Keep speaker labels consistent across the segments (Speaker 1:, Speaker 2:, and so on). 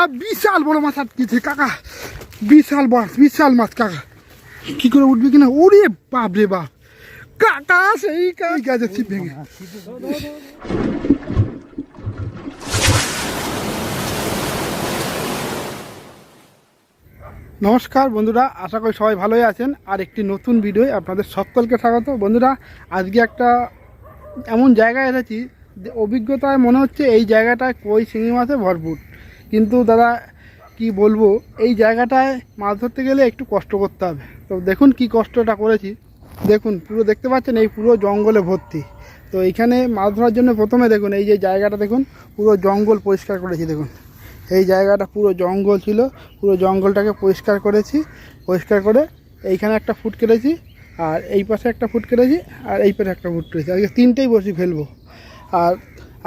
Speaker 1: কাকা বিশাল বড় মাছ আটকেছে কাকা, বিশাল মাছ, বিশাল মাছ কাকা। কি করে উঠবে কিনা, ওরে বাপ রে বাপ কাকা, সেই গাছের ছিপ ভেঙে। নমস্কার বন্ধুরা, আশা করি সবাই ভালোই আছেন। আর একটি নতুন ভিডিও আপনাদের সকলকে স্বাগত। বন্ধুরা, আজকে একটা এমন জায়গায় এসেছি, অভিজ্ঞতায় মনে হচ্ছে এই জায়গাটায় কই শিঙি মাছে ভরপুর। কিন্তু দাদা কি বলবো, এই জায়গাটায় মাছ ধরতে গেলে একটু কষ্ট করতে হবে। তো দেখুন কি কষ্টটা করেছি, দেখুন পুরো দেখতে পাচ্ছেন এই পুরো জঙ্গলে ভর্তি। তো এইখানে মাছ ধরার জন্য প্রথমে দেখুন এই যে জায়গাটা দেখুন, পুরো জঙ্গল পরিষ্কার করেছি। দেখুন এই জায়গাটা পুরো জঙ্গল ছিল, পুরো জঙ্গলটাকে পরিষ্কার করেছি। পরিষ্কার করে এইখানে একটা ফুট কেটেছি, আর এই পাশে একটা ফুট কেটেছি, আর এই পাশে একটা ফুট কেটেছি। আজকে তিনটেই বসি ফেলবো। আর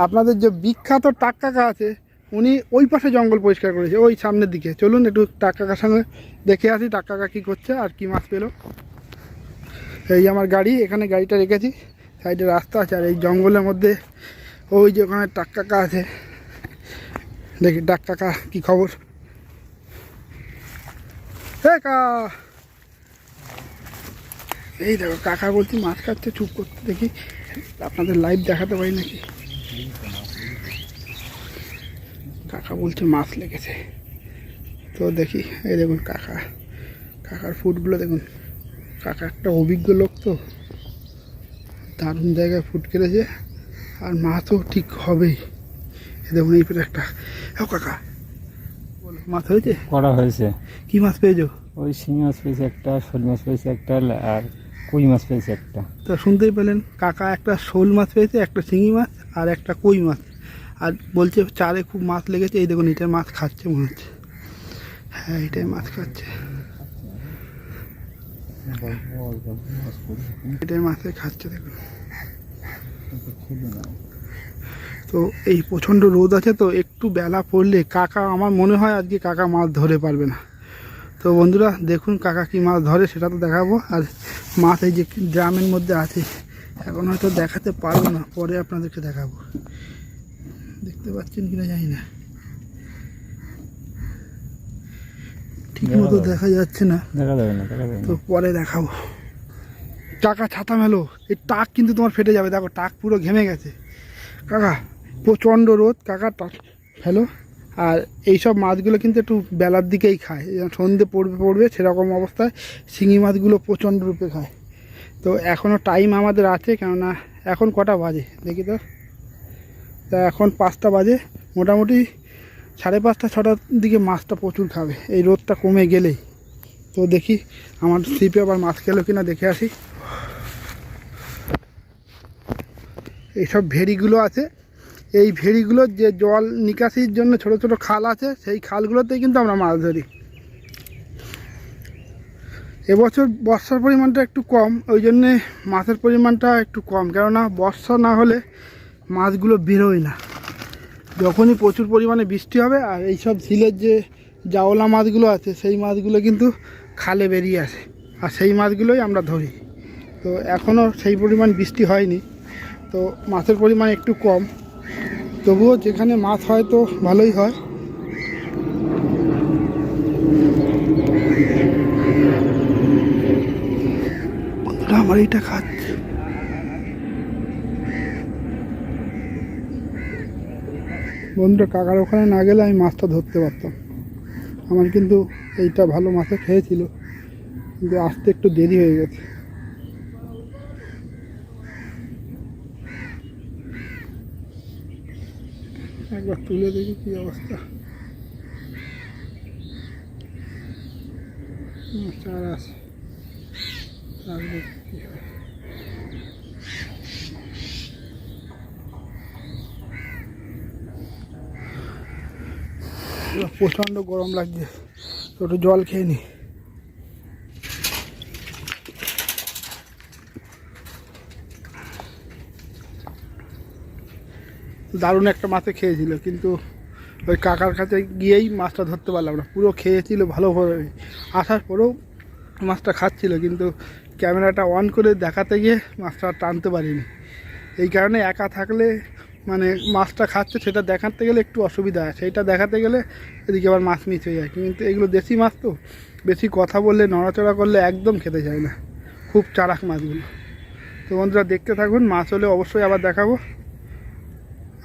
Speaker 1: আপনাদের যে বিখ্যাত টাক কাকা আছে, উনি ওই পাশে জঙ্গল পরিষ্কার করেছে, ওই সামনের দিকে। চলুন একটু টাক কাকার সঙ্গে দেখে আসি টাক কাকা কী করছে আর কী মাছ পেলো। এই আমার গাড়ি, এখানে গাড়িটা রেখেছি, সাইডে রাস্তা আছে। আর এই জঙ্গলের মধ্যে ওই যে ওখানে টাক কাকা আছে, দেখি ডাক কাকা কি খবর। কাকা, এই দেখো কাকা বলছি মাছ কাটছে, চুপ করতে দেখি আপনাদের লাইভ দেখাতে পারি নাকি। কাকা বলছে মাছ লেগেছে, তো দেখি। এই দেখুন কাকা, কাকার ফুটগুলো দেখুন। কাকা একটা অভিজ্ঞ লোক, তো দারুণ জায়গায় ফুট কেটেছে, আর মাছও ঠিক হবেই। দেখুন এই পেটে একটা। কাকা বলো, মাছ হয়েছে?
Speaker 2: করা হয়েছে।
Speaker 1: কি মাছ পেয়েছো?
Speaker 2: ওই শিঙি মাছ পেয়েছে একটা, শোল মাছ পেয়েছে একটা, আর কই মাছ পেয়েছে একটা।
Speaker 1: তো শুনতেই পেলেন, কাকা একটা শোল মাছ পেয়েছে, একটা শিঙি মাছ, আর একটা কই মাছ। আর বলছে চারে খুব মাছ লেগেছে। এই দেখুন এটাই মাছ খাচ্ছে মনে হচ্ছে। হ্যাঁ এটাই মাছ খাচ্ছে, এটাই মাছে খাচ্ছে দেখুন। তো এই প্রচণ্ড রোদ আছে, তো একটু বেলা পড়লে কাকা, আমার মনে হয় আজকে কাকা মাছ ধরে পারবে না। তো বন্ধুরা দেখুন কাকা কি মাছ ধরে সেটা তো দেখাবো। আর মাছ এই যে ড্রামের মধ্যে আছে, এখন হয়তো দেখাতে পারবো না, পরে আপনাদেরকে দেখাবো। দেখতে পাচ্ছেন কিনা জানি না, ঠিক মতো দেখা যাচ্ছে না,
Speaker 2: দেখা যাবে না,
Speaker 1: তো পরে দেখাবো। কাকা ছাতা মেলো, এই টাক কিন্তু তোমার ফেটে যাবে। দেখো টাক পুরো ঘেমে গেছে কাকা, প্রচণ্ড রোদ। কাকা টাক ফেলো। আর এইসব মাছগুলো কিন্তু একটু বেলার দিকেই খায়, সন্ধে পড়বে সেরকম অবস্থায় শিঙি মাছগুলো প্রচণ্ড রূপে খায়। তো এখনও টাইম আমাদের আছে, কেননা এখন কটা বাজে দেখি তো। তা এখন 5টা বাজে, মোটামুটি 5:30 6টার দিকে মাছটা প্রচুর খাবে, এই রোদটা কমে গেলেই। তো দেখি আমার ছিপে আবার মাছ খেলো কিনা দেখে আসি। এইসব ভেড়িগুলো আছে, এই ভেড়িগুলোর যে জল নিকাশির জন্য ছোট ছোট খাল আছে, সেই খালগুলোতেই কিন্তু আমরা মাছ ধরি। এবছর বর্ষার পরিমাণটা একটু কম, ওই জন্যে মাছের পরিমাণটা একটু কম। কেননা বর্ষা না হলে মাছগুলো বেরোয় না। যখনই প্রচুর পরিমাণে বৃষ্টি হবে, আর এইসব ঝিলের যে জাওলা মাছগুলো আছে, সেই মাছগুলো কিন্তু খালে বেরিয়ে আসে, আর সেই মাছগুলোই আমরা ধরি। তো এখনও সেই পরিমাণ বৃষ্টি হয়নি, তো মাছের পরিমাণ একটু কম। তবুও যেখানে মাছ হয় তো ভালোই হয়। বন্ধুরা আমার এইটা খাচ্ছে। বন্ধুরা কাকার ওখানে না গেলে আমি মাছটা ধরতে পারতাম। আমার কিন্তু এইটা ভালো মাছে খেয়েছিল, কিন্তু আসতে একটু দেরি হয়ে গেছে। একবার তুলে দেখি কি অবস্থা। চার আছে, কি হয়। প্রচণ্ড গরম লাগছে, তো একটু জল খেয়ে নি। দারুণ একটা মাছে খেয়েছিল, কিন্তু ওই কাকার কাছে গিয়েই মাছটা ধরতে পারলাম না। পুরো খেয়েছিল ভালোভাবে, আসার পরেও মাছটা খাচ্ছিল, কিন্তু ক্যামেরাটা অন করে দেখাতে গিয়ে মাছটা টানতে পারিনি। এই কারণে একা থাকলে মানে মাছটা খাচ্ছে সেটা দেখাতে গেলে একটু অসুবিধা হয়, সেইটা দেখাতে গেলে এদিকে আবার মাছ মিস হয়ে যায়। কিন্তু এগুলো দেশি মাছ তো, বেশি কথা বললে নড়াচড়া করলে একদম খেতে চায় না, খুব চালাক মাছগুলো। তো বন্ধুরা দেখতে থাকুন, মাছ হলে অবশ্যই আবার দেখাবো।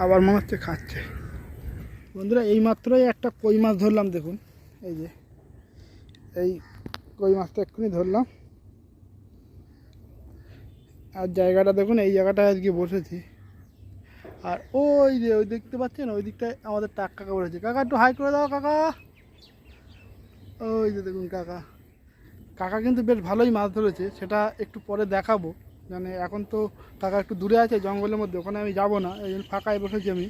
Speaker 1: আবার মনে হচ্ছে খাচ্ছে। বন্ধুরা এই মাত্রই একটা কই মাছ ধরলাম, দেখুন এই যে এই কই মাছটা এক্ষুনি ধরলাম। আর জায়গাটা দেখুন, এই জায়গাটায় আজকে বসেছি। আর ওই যে ওই দেখতে পাচ্ছেন, ওই দিকটায় আমাদের টাক কাকা বসেছে। কাকা একটু হাই করে দাও কাকা। ওই যে দেখুন কাকা, কাকা কিন্তু বেশ ভালোই মাছ ধরেছে, সেটা একটু পরে দেখাবো। মানে এখন তো কাকা একটু দূরে আছে জঙ্গলের মধ্যে, ওখানে আমি যাব না, এই জন্য ফাঁকায় বসেছি আমি।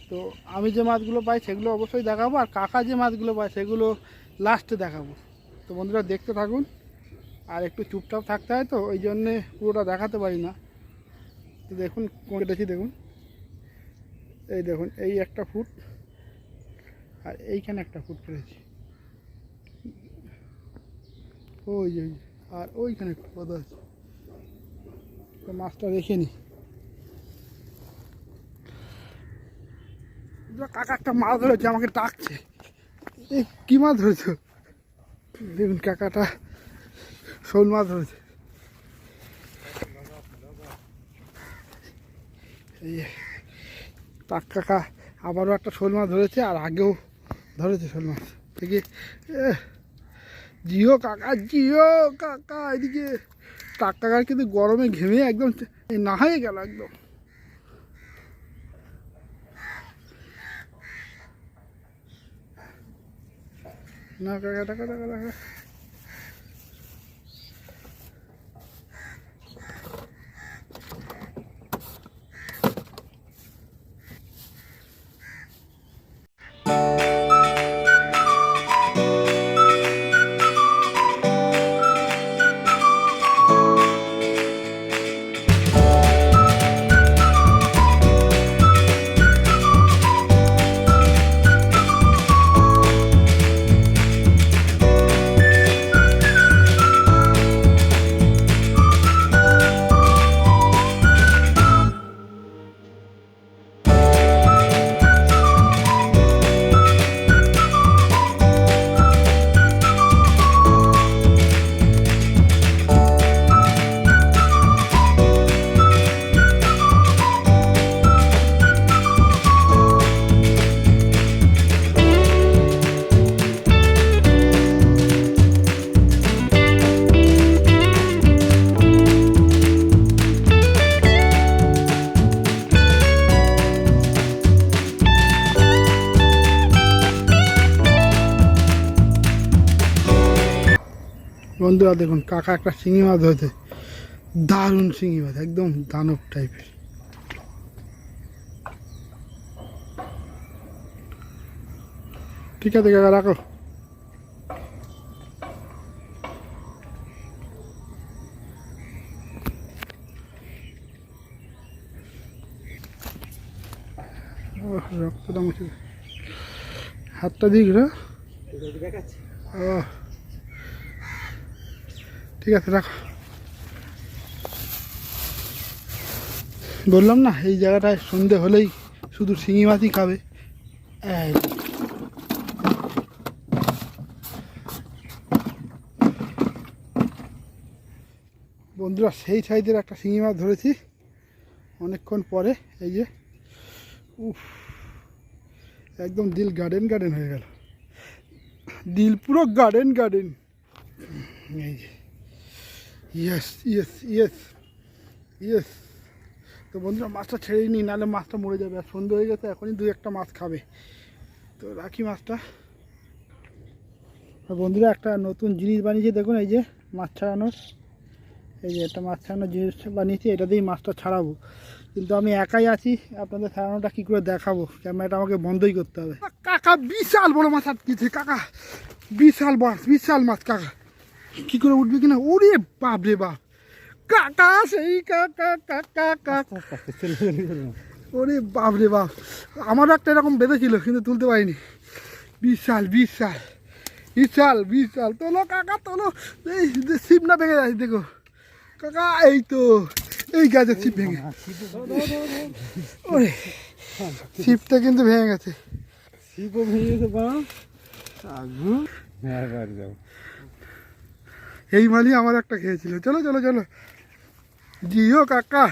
Speaker 1: তো আমি যে মাছগুলো পাই সেগুলো অবশ্যই দেখাবো, আর কাকা যে মাছগুলো পায় সেগুলো লাস্টে দেখাবো। তো বন্ধুরা দেখতে থাকুন। আর একটু চুপচাপ থাকতে হয় তো, ওই জন্যে পুরোটা দেখাতে পারি না। তো দেখুন কেটেছি, দেখুন এই দেখুন, এই একটা ফুট আর এইখানে একটা ফুট কেটেছি, ওই যে আর ওইখানে একটা পদ আছে। তো মাছটা রেখে নি। কাকা একটা মাছ ধরেছে, আমাকে ডাকছে। এই কী মাছ ধরেছো? দেখুন কাকাটা শোল মাছ ধরেছে। এই টাক কাকা আবারও একটা শোল মাছ ধরেছে, আর আগেও ধরেছে শোল মাছ। দেখি জিও কাকা, জিও কাকা, এদিকে টাক কাকার কিন্তু গরমে ঘেমে একদম না হয়ে গেল একদম। না কাকা, টাকা টাকা টাকা। বন্ধুরা দেখুন কাকা একটা শিঙি মাছ ধরেছে, দারুণ শিঙি মাছ, একদম দানব টাইপের। ঠিক আছে কাকা, রাখো। রক্তটা মুছে হাতটা দিক রে। ও ঠিক আছে, রাখো। বললাম না এই জায়গাটায় সন্ধে হলেই শুধু শিঙি মাছই খাবে। এই বন্ধুরা সেই সাইজের একটা শিঙি মাছ ধরেছি অনেকক্ষণ পরে। এই যে উফ, একদম দিল গার্ডেন গার্ডেন হয়ে গেল, দিল পুরো গার্ডেন গার্ডেন। এই যে ইয়েস ইয়েস ইয়েস ইয়েস। তো বন্ধুরা মাছটা ছেড়েই নিই, নাহলে মাছটা মরে যাবে। আর সন্ধ্যে হয়ে গেছে, এখনই দুই একটা মাছ খাবে, তো রাখি মাছটা। বন্ধুরা একটা নতুন জিনিস বানিয়েছি, দেখুন এই যে মাছ ছাড়ানোর, এই যে একটা মাছ ছাড়ানোর জিনিস বানিয়েছি, এটা দিয়েই মাছটা ছাড়াবো। কিন্তু আমি একাই আছি, আপনাদের ছাড়ানোটা কী করে দেখাবো, ক্যামেরাটা আমাকে বন্ধই করতে হবে। কাকা বিশাল বড় মাছ আটকেছে, কাকা বিশাল মাছ, বিশাল মাছ। কাকা কী করে উঠবে কিনা, ওরে বাপ রে বাপ, কাকা সেই কাকা কাকা কাকা, ওরে বাপ রে বাপ। আমারও একটা এরকম বেঁধেছিল কিন্তু তুলতে পারিনি। বিশাল বিশাল বিশাল বিশাল, তোলো কাকা তোলো, এই শিব না ভেঙে যায় দেখো কাকা। এই তো এই গাছে ছিপ ভেঙে, ওরে ছিপটা কিন্তু ভেঙে গেছে।
Speaker 2: ছিপও ভেঙে গেছে বা আগু এবার যাও।
Speaker 1: এই মালি আমার একটা খেয়েছিল। চলো চলো চলো, জিও কাকা,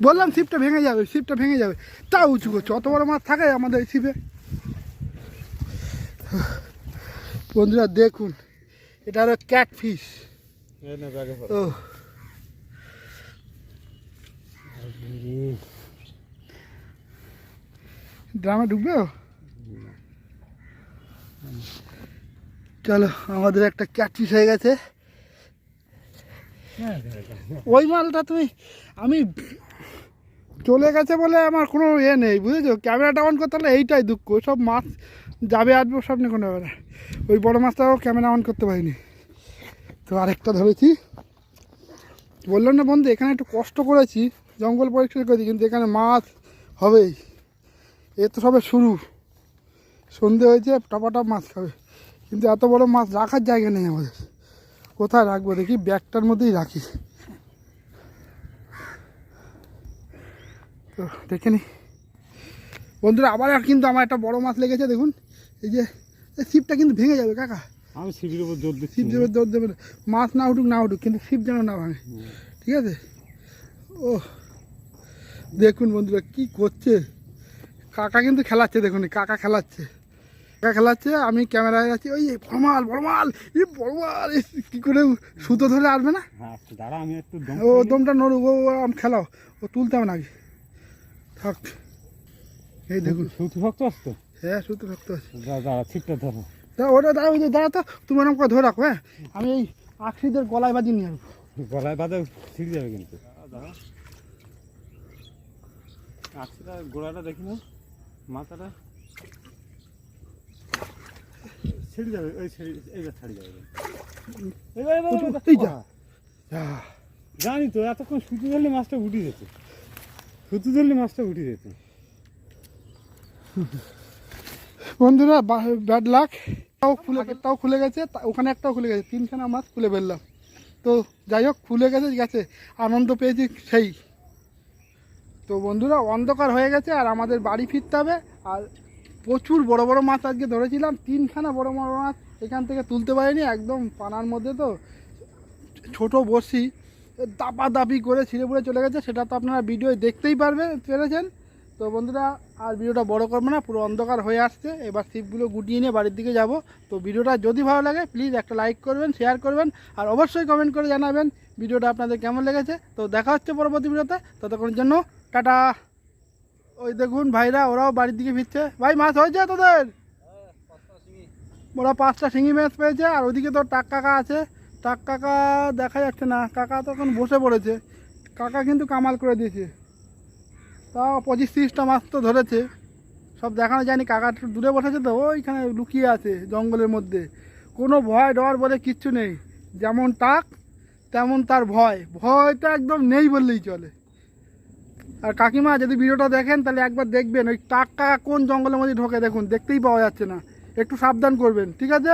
Speaker 1: বললাম ছিপটা ভেঙে যাবে, ছিপটা ভেঙে যাবে, তা উঁচু করছে। অত বড় মাছ থাকে আমাদের এই ছিপে। বন্ধুরা দেখুন, এটা হলো ক্যাটফিশ। ও ড্রামে ঢুকবে। চলো, আমাদের একটা ক্যাটফিশ হয়ে গেছে। ওই মালটা তুমি, আমি চলে গেছে বলে আমার কোনো নেই, বুঝেছো? ক্যামেরাটা অন করতে হলে এইটাই দুঃখ, সব মাছ যাবে আসবে সব নিয়ে কোনো ব্যাপার না। ওই বড়ো মাছটাও ক্যামেরা অন করতে পারিনি। তো আরেকটা ধরেছি। বললাম না বন্ধু, এখানে একটু কষ্ট করেছি, জঙ্গল পরিষ্কার করেছি, কিন্তু এখানে মাছ হবেই। এ তো সবে শুরু, সন্ধে হয়েছে, টপাটপ মাছ খাবে, কিন্তু এত বড় মাছ রাখার জায়গা নেই আমাদের। কোথায় রাখবো দেখি, ব্যাগটার মধ্যেই রাখি। তো দেখে নি বন্ধুরা, আবার কিন্তু আমার একটা বড় মাছ লেগেছে। দেখুন এই যে, ছিপটা কিন্তু ভেঙে যাবে কাকা।
Speaker 2: আমি ছিপের উপর দৌড় দিচ্ছি।
Speaker 1: ছিপ দেবে, দৌড় দেবে না। মাছ না উঠুক না উঠুক, কিন্তু ছিপ যেন না ভাঙে, ঠিক আছে? ও দেখুন বন্ধুরা কি করছে কাকা, কিন্তু খেলাচ্ছে। দেখুন কাকা খেলাচ্ছে, কাকা খেলাচ্ছে, আমি ক্যামেরায় আছি। ওই বড় মাল, বড় মাল, এই বড় মাল, কী করে সুতো ধরে আসবে না?
Speaker 2: দাঁড়া আমি একটু
Speaker 1: ও দমটা নড়ুক, ও আমি খেলাও, ও তুলতে হবে না আগে, থাক। এই দেখুন
Speaker 2: সুতি শক্ত আসতো।
Speaker 1: হ্যাঁ, সুতো শক্ত আছে।
Speaker 2: দাঁড়া ছিপটা ধরো।
Speaker 1: তা ওটা দাঁড়া, ওই যে দাঁড়া তো, তুমি ওরকম করে ধরে রাখো। হ্যাঁ, আমি এই আখরিদের গলায় বাজি নিয়ে আসবো।
Speaker 2: গলায় বাঁধা ছিঁড়ে যাবে কিন্তু। আচ্ছা গোড়াটা দেখি না, মাথাটা ছিঁড়ে যাবে, ওই এইবার ছাড়ি যাবে।
Speaker 1: এই যা,
Speaker 2: জানি তো, এতক্ষণ সুতো ধরলে মাছটা উঠে যেত, সুতো ধরলে মাছটা উঠে যেত।
Speaker 1: বন্ধুরা ব্যাড লাক, আগেরটাও খুলে গেছে, ওখানে একটাও খুলে গেছে, তিনখানা মাছ খুলে ফেললাম। তো যাই হোক, খুলে গেছে, গেছে, আনন্দ পেয়েছি সেই। তো বন্ধুরা অন্ধকার হয়ে গেছে, আর আমাদের বাড়ি ফিরতে হবে। আর প্রচুর বড় বড় মাছ আজকে ধরেছিলাম, তিনখানা বড় বড় মাছ এখান থেকে তুলতে পারিনি, একদম পানার মধ্যে। তো ছোট বড়শি দাপাদাপি করে ছিঁড়ে পুড়ে চলে গেছে, সেটা তো আপনারা ভিডিও দেখতেই পেরেছেন। তো বন্ধুরা আর ভিডিওটা বড় করবো না, পুরো অন্ধকার হয়ে আসছে, এবার ছিপগুলো গুটিয়ে নিয়ে বাড়ির দিকে যাব। তো ভিডিওটা যদি ভালো লাগে প্লিজ একটা লাইক করবেন, শেয়ার করবেন, আর অবশ্যই কমেন্ট করে জানাবেন ভিডিওটা আপনাদের কেমন লেগেছে। তো দেখা হচ্ছে পরবর্তী ভিডিওতে, ততক্ষণের জন্য টাটা। ওই দেখুন ভাইরা, ওরাও বাড়ির দিকে ফিরছে। ভাই মাছ হয়েছে তোদের? ওরা 5টা শিঙি মাছ পেয়েছে। আর ওইদিকে তো টাক কাকা আছে, টাক কাকা দেখা যাচ্ছে না, কাকা তখন বসে পড়েছে। কাকা কিন্তু কামাল করে দিয়েছে, তাও 25-30টা মাছ তো ধরেছে। সব দেখানো যায়নি, কাকা একটু দূরে বসেছে, তো ওইখানে লুকিয়ে আছে জঙ্গলের মধ্যে। কোনো ভয় ডর বলে কিচ্ছু নেই, যেমন টাক তেমন তার ভয়, ভয়টা একদম নেই বললেই চলে। আর কাকিমা যদি ভিডিওটা দেখেন তাহলে একবার দেখবেন ওই টাক কাকা কোন জঙ্গলের মধ্যে ঢোকে, দেখুন দেখতেই পাওয়া যাচ্ছে না, একটু সাবধান করবেন, ঠিক আছে?